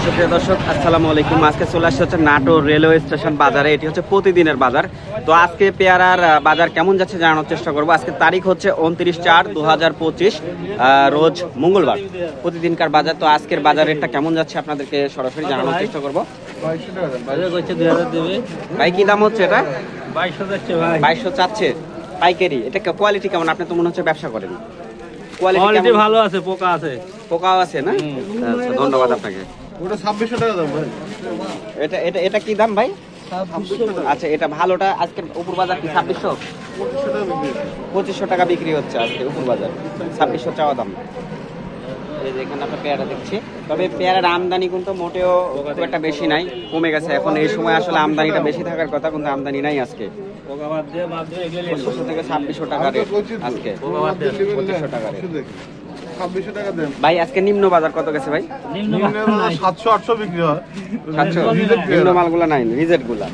সুপ্রিয় দর্শক আসসালামু আলাইকুম। আজকে চলে আসছে হচ্ছে নাটোর রেলওয়ে স্টেশন বাজারে। এটি হচ্ছে প্রতিদিনের বাজার। তো আজকে পেয়ারার বাজার কেমন যাচ্ছে জানানোর চেষ্টা করবো। আজকে তারিখ হচ্ছে 29/4/2025, রোজ মঙ্গলবার। প্রতিদিনকার বাজার। তো আজকের বাজার রেটটা কেমন যাচ্ছে আপনাদেরকে সরাসরি জানানোর চেষ্টা করবো। ভাই কি দাম হচ্ছে এটা? 2200 চাচ্ছে পাইকারি। এটা কোয়ালিটি কেমন? আপনি তো মনে হচ্ছে ব্যবসা করেন। কোয়ালিটি ভালো আছে, পোকা আছে। পোকাও আছে না? আচ্ছা, ধন্যবাদ আপনাকে। ওটা 2600 টাকা দাম ভাই। এটা কি দাম ভাই? আচ্ছা, এটা ভালোটা আজকে উপর বাজার কি 2600? 2500 টাকা বিক্রি হচ্ছে আজকে উপর বাজার। 2600 চাওয়া দাম। এই যে এখানে আমরা পেয়ারা দেখছি। তবে পেয়ারার আমদানি কিন্তু মোটেও খুব একটা বেশি নাই, কমে গেছে। এখন এই সময় আসলে আমদানিটা বেশি থাকার কথা, কিন্তু আমদানি নাই আজকে। 2500 থেকে 2600 টাকা রেট আজকে। 2500 টাকা রেট। 2600 টাকা দেন ভাই। আজকে নিম্ন বাজার কত গেছে ভাই? নিম্ন 700-800 বিক্রি হয়। 700 নিম্ন মালগুলা নাই, রিজেক্ট গুলা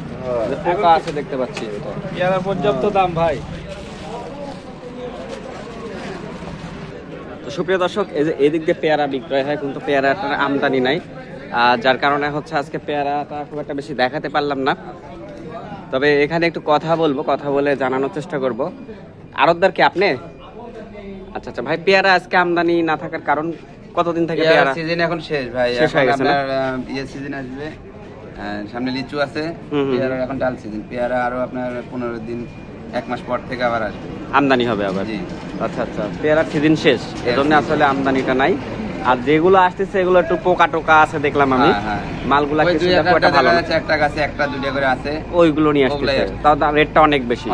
পোকা আছে দেখতে পাচ্ছি। পেয়ারা পর্যাপ্ত দাম ভাই। তো সুপ্রিয় দর্শক, এই যে এদিক দিয়ে পেয়ারা বিক্রয় হয়, কিন্তু পেয়ারাটার আমদানি নাই, যার কারণে হচ্ছে আজকে পেয়ারাটা খুব একটা বেশি দেখাতে পারলাম না। তবে এখানে একটু কথা বলবো, কথা বলে জানানোর চেষ্টা করব। আড়তদার কি আপনি? আচ্ছা আচ্ছা ভাই, পেয়ারা আজকে আমদানি না থাকার কারণ কতদিন থেকে? পেয়ারা সিজন এখন শেষ ভাই, শেষ হয়ে গেছে না? আপনার সিজন আসবে, সামনে লিচু আছে, পেয়ারা এখন ডাল সিজন। পেয়ারা আরো আপনার 15 দিন 1 মাস পর থেকে আবার আসবে, আমদানি হবে আবার। জি। আচ্ছা আচ্ছা, পেয়ারার সিজন শেষ, এজন্য আসলে আমদানিটা নাই। আর যেগুলো আসতেছে এগুলো একটু পোকা টোকা আছে দেখলাম আমি। মালগুলা কিছু ভালো না, একটা গাছে একটা দুইটা করে আছে, ওইগুলো নিয়ে আসতেছে। তাও রেটটা অনেক বেশি,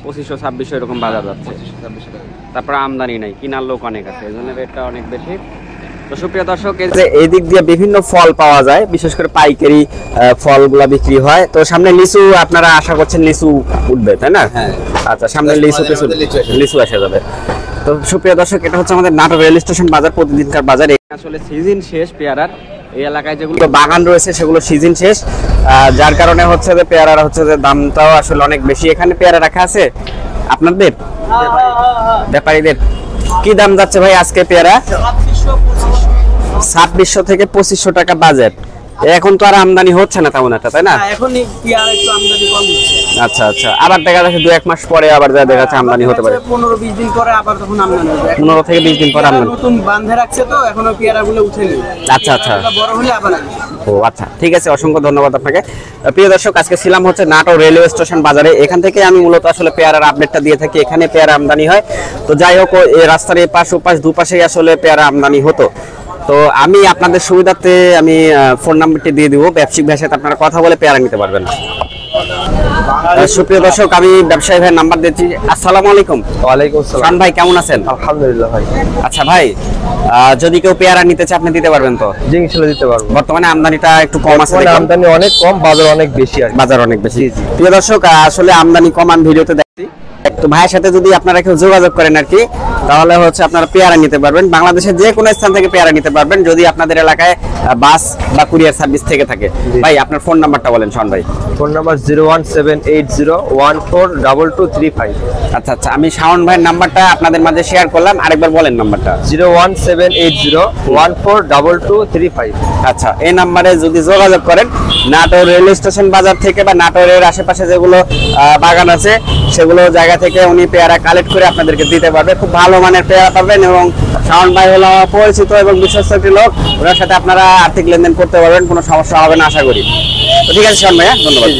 2500-2600 এরকম বাজার যাচ্ছে। 2500-2600 টাকা। তারপর আমদানি নাই, কিনার লোক অনেক আছে, এজন্য রেটটা অনেক বেশি। তো সুপ্রিয় দর্শক, এই দিক দিয়ে বিভিন্ন ফল পাওয়া যায়, বিশেষ করে পাইকারি ফলগুলা বিক্রি হয়। তো সামনে লিচু, আপনারা আশা করছেন লিচু উঠবে, তাই না? আচ্ছা, সামনে লিচু এসে যাবে। তো সুপ্রিয় দর্শক, এটা হচ্ছে আমাদের নাটোর রেল স্টেশন বাজার, প্রতিদিনকার বাজার। এখানে আসলে সিজন শেষ পেয়ারার। এই এলাকায় যেগুলো বাগান রয়েছে সেগুলো সিজন শেষ, যার কারণে হচ্ছে যে পেয়ারার হচ্ছে যে দামটাও আসলে অনেক বেশি। এখানে পেয়ারা রাখা আছে আপনাদের ব্যাপারীদের। কি দাম যাচ্ছে ভাই আজকে পেয়ারা? 2600 থেকে 2500 টাকা বাজেট। এখন তো আর আমদানি হচ্ছে না তেমন একটা, তাই না? এখন পেয়ারা একটু আমদানি কম হচ্ছে। আচ্ছা আচ্ছা, আবার দেখা যাচ্ছে 2-1 মাস পরে আবার দেখা যাচ্ছে আমদানি হতে পারে। 15-20 দিন পরে আবার তখন আমদানি হবে। 15 থেকে 20 দিন পরে আমদানি। নতুন বাঁধে রাখছে তো, এখনো পেয়ারাগুলো উঠেনি। আচ্ছা আচ্ছা, বড় হলে আবার আসবে। ও আচ্ছা, ঠিক আছে, অসংখ্য ধন্যবাদ আপনাকে। প্রিয় দর্শক, আজকে ছিলাম হচ্ছে নাটোর রেলওয়ে স্টেশন বাজারে। এখান থেকে আমি মূলত আসলে পেয়ারার আপডেটটা দিয়ে থাকি। এখানে পেয়ারা আমদানি হয়। তো যাই হোক, এই রাস্তার এই পাশ ওপাশ দুপাশেই আসলে পেয়ারা আমদানি হতো। তো আমি আপনাদের সুবিধার্থে আমি ফোন নাম্বারটি দিয়ে দিব, ব্যবসায়িক ভাষায় আপনারা কথা বলে পেয়ারা নিতে পারবেন। সুপ্রিয় দর্শক, আমি ব্যবসায়ী ভাইয়ের নাম্বার দিচ্ছি। আসসালামু আলাইকুম। ওয়ালাইকুম আসসালাম। শান ভাই কেমন আছেন? আলহামদুলিল্লাহ ভাই। আচ্ছা ভাই, যদি কেউ পেয়ারা নিতে চায় আপনি দিতে পারবেন তো? জি, ইনশাআল্লাহ দিতে পারবো। বর্তমানে আমদানিটা একটু কম আছে, আমদানি অনেক কম, বাজার অনেক বেশি আছে। বাজার অনেক বেশি। প্রিয় দর্শক, আসলে আমদানি কম আমি ভিডিওতে দেখছি। তো ভাইয়ের সাথে যদি আপনারা কেউ যোগাযোগ করেন আর কি, তাহলে হচ্ছে আপনারা পেয়ারা নিতে পারবেন। বাংলাদেশের যে কোনো স্থান থেকে পেয়ারা নিতে পারবেন, যদি আপনাদের এলাকায় বাস বা কুরিয়ার সার্ভিস থেকে থাকে। ভাই আপনার ফোন নাম্বারটা বলেন শান ভাই। Phone number 01780142235। আচ্ছা আচ্ছা, আমি শাওন ভাইয়ের নাম্বারটা আপনাদের মাঝে শেয়ার করলাম, আরেকবার বলেন নাম্বারটা। 01780142235। আচ্ছা, এই নাম্বারে যদি যোগাযোগ করেন, নাটোর রেল স্টেশন বাজার থেকে বা নাটোরের আশেপাশে যেগুলো বাগান আছে সেগুলো জায়গা থেকে উনি পেয়ারা কালেক্ট করে আপনাদেরকে দিতে পারবে। খুব ভালো মানের পেয়ারা পাবেন, এবং শাওন ভাই হলো পরিচিত এবং বিশ্বস্ত একটি লোক। ওনার সাথে আপনারা আর্থিক লেনদেন করতে পারবেন, কোনো সমস্যা হবে না আশা করি। তো ঠিক আছে শাওন ভাই, ধন্যবাদ।